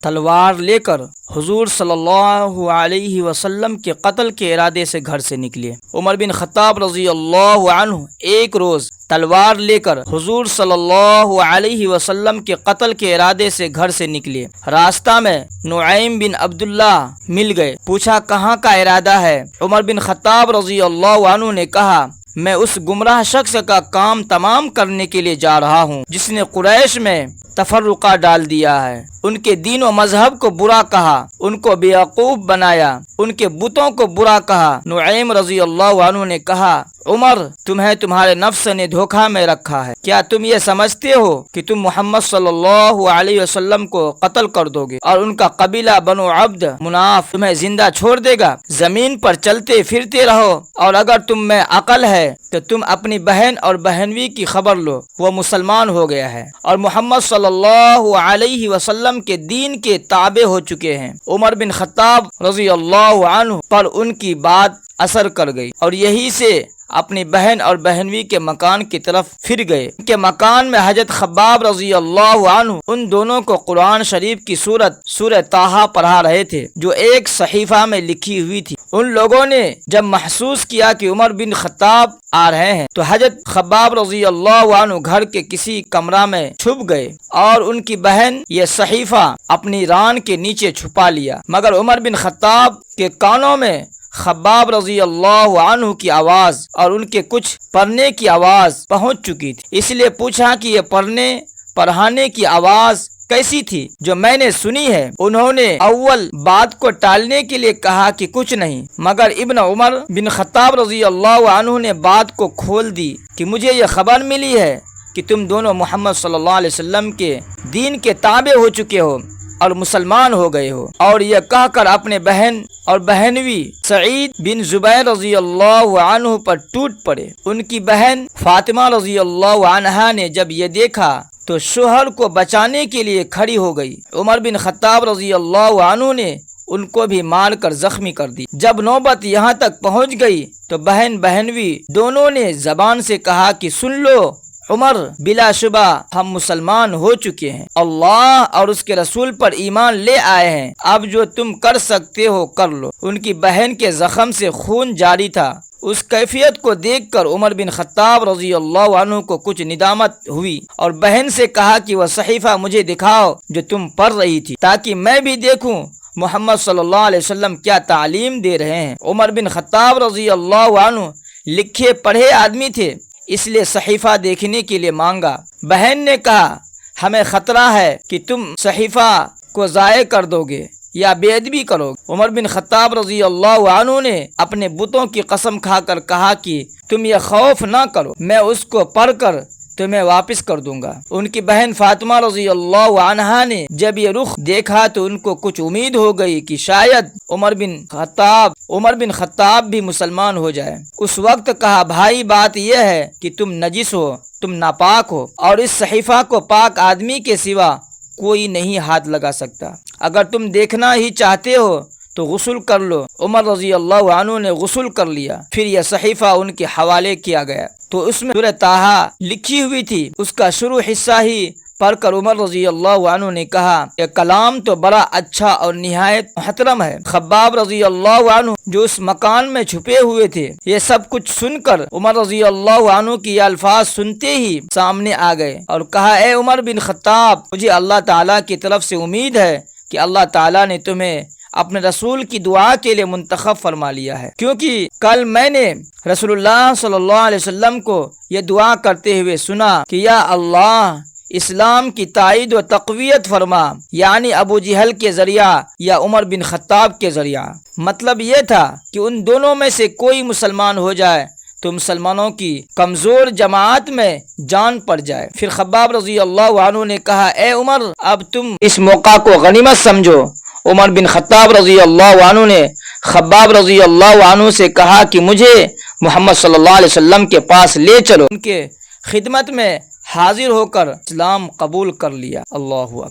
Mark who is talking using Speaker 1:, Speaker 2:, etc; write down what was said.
Speaker 1: تلوار لے کر حضور صلی اللہ علیہ وسلم کے قتل کے ارادے سے گھر سے نکلے۔ عمر بن خطاب رضی اللہ عنہ ایک روز تلوار لے کر حضور صلی اللہ علیہ وسلم کے قتل کے ارادے سے گھر سے نکلے۔ راستہ میں نعیم بن عبداللہ مل گئے، پوچھا کہاں کا ارادہ ہے؟ عمر بن خطاب رضی اللہ عنہ نے کہا میں اس گمراہ شخص کا کام تمام کرنے کے لیے جا رہا ہوں جس نے قریش میں تفرقہ ڈال دیا ہے، ان کے دین و مذہب کو برا کہا، ان کو بیوقوف بنایا، ان کے بتوں کو برا کہا۔ نعیم رضی اللہ عنہ نے کہا عمر تمہیں تمہارے نفس نے دھوکہ میں رکھا ہے، کیا تم یہ سمجھتے ہو کہ تم محمد صلی اللہ علیہ وسلم کو قتل کر دو گے اور ان کا قبیلہ بنو عبد مناف تمہیں زندہ چھوڑ دے گا؟ زمین پر چلتے پھرتے رہو، اور اگر تم میں عقل ہے تو تم اپنی بہن اور بہنوئی کی خبر لو، وہ مسلمان ہو گیا ہے اور محمد صلی اللہ علیہ وسلم کے دین کے تابع ہو چکے ہیں۔ عمر بن خطاب رضی اللہ عنہ پر ان کی بات اثر کر گئی اور یہی سے اپنی بہن اور بہنوئی کے مکان کی طرف پھر گئے۔ ان کے مکان میں حضرت خباب رضی اللہ عنہ ان دونوں کو قرآن شریف کی سورہ طٰہٰ پڑھا رہے تھے جو ایک صحیفہ میں لکھی ہوئی تھی۔ ان لوگوں نے جب محسوس کیا کہ عمر بن خطاب آ رہے ہیں تو حضرت خباب رضی اللہ عنہ گھر کے کسی کمرہ میں چھپ گئے اور ان کی بہن یہ صحیفہ اپنی ران کے نیچے چھپا لیا، مگر عمر بن خطاب کے کانوں میں خباب رضی اللہ عنہ کی آواز اور ان کے کچھ پڑھنے کی آواز پہنچ چکی تھی، اس لیے پوچھا کہ یہ پڑھانے کی آواز کیسی تھی جو میں نے سنی ہے؟ انہوں نے اول بات کو ٹالنے کے لیے کہا کہ کچھ نہیں، مگر ابن عمر بن خطاب رضی اللہ عنہ نے بات کو کھول دی کہ مجھے یہ خبر ملی ہے کہ تم دونوں محمد صلی اللہ علیہ وسلم کے دین کے تابع ہو چکے ہو اور مسلمان ہو گئے ہو، اور یہ کہہ کر اپنے بہن اور بہنوئی سعید بن زبیر رضی اللہ عنہ پر ٹوٹ پڑے۔ ان کی بہن فاطمہ رضی اللہ عنہا نے جب یہ دیکھا تو شوہر کو بچانے کے لیے کھڑی ہو گئی۔ عمر بن خطاب رضی اللہ عنہ نے ان کو بھی مار کر زخمی کر دی۔ جب نوبت یہاں تک پہنچ گئی تو بہن بہنوئی دونوں نے زبان سے کہا کہ سن لو عمر، بلا شبہ ہم مسلمان ہو چکے ہیں، اللہ اور اس کے رسول پر ایمان لے آئے ہیں، اب جو تم کر سکتے ہو کر لو۔ ان کی بہن کے زخم سے خون جاری تھا۔ اس کیفیت کو دیکھ کر عمر بن خطاب رضی اللہ عنہ کو کچھ ندامت ہوئی اور بہن سے کہا کہ وہ صحیفہ مجھے دکھاؤ جو تم پڑھ رہی تھی تاکہ میں بھی دیکھوں محمد صلی اللہ علیہ وسلم کیا تعلیم دے رہے ہیں۔ عمر بن خطاب رضی اللہ عنہ لکھے پڑھے آدمی تھے، اس لیے صحیفہ دیکھنے کے لیے مانگا۔ بہن نے کہا ہمیں خطرہ ہے کہ تم صحیفہ کو ضائع کر دو گے یا بے ادبی کرو گے۔ عمر بن خطاب رضی اللہ عنہ نے اپنے بتوں کی قسم کھا کر کہا کہ تم یہ خوف نہ کرو، میں اس کو پڑھ کر تمہیں واپس کر دوں گا۔ ان کی بہن فاطمہ رضی اللہ عنہا نے جب یہ رخ دیکھا تو ان کو کچھ امید ہو گئی کہ شاید عمر بن خطاب بھی مسلمان ہو جائے۔ اس وقت کہا بھائی بات یہ ہے کہ تم نجس ہو، تم ناپاک ہو اور اس صحیفہ کو پاک آدمی کے سوا کوئی نہیں ہاتھ لگا سکتا، اگر تم دیکھنا ہی چاہتے ہو تو غسل کر لو۔ عمر رضی اللہ عنہ نے غسل کر لیا، پھر یہ صحیفہ ان کے حوالے کیا گیا تو اس میں سورہ طٰہٰ لکھی ہوئی تھی۔ اس کا شروع حصہ ہی پڑھ کر عمر رضی اللہ عنہ نے کہا یہ کلام تو بڑا اچھا اور نہایت محترم ہے۔ خباب رضی اللہ عنہ جو اس مکان میں چھپے ہوئے تھے یہ سب کچھ سن کر عمر رضی اللہ عنہ کی یہ الفاظ سنتے ہی سامنے آ گئے اور کہا اے عمر بن خطاب، مجھے اللہ تعالیٰ کی طرف سے امید ہے کہ اللہ تعالیٰ نے تمہیں اپنے رسول کی دعا کے لیے منتخب فرما لیا ہے، کیونکہ کل میں نے رسول اللہ صلی اللہ علیہ وسلم کو یہ دعا کرتے ہوئے سنا کہ یا اللہ اسلام کی تائید و تقویت فرما، یعنی ابو جہل کے ذریعہ یا عمر بن خطاب کے ذریعہ۔ مطلب یہ تھا کہ ان دونوں میں سے کوئی مسلمان ہو جائے تو مسلمانوں کی کمزور جماعت میں جان پڑ جائے۔ پھر خباب رضی اللہ عنہ نے کہا اے عمر، اب تم اس موقع کو غنیمت سمجھو۔ عمر بن خطاب رضی اللہ عنہ نے خباب رضی اللہ عنہ سے کہا کہ مجھے محمد صلی اللہ علیہ وسلم کے پاس لے چلو۔ ان کے خدمت میں حاضر ہو کر اسلام قبول کر لیا۔ اللہ اکبر۔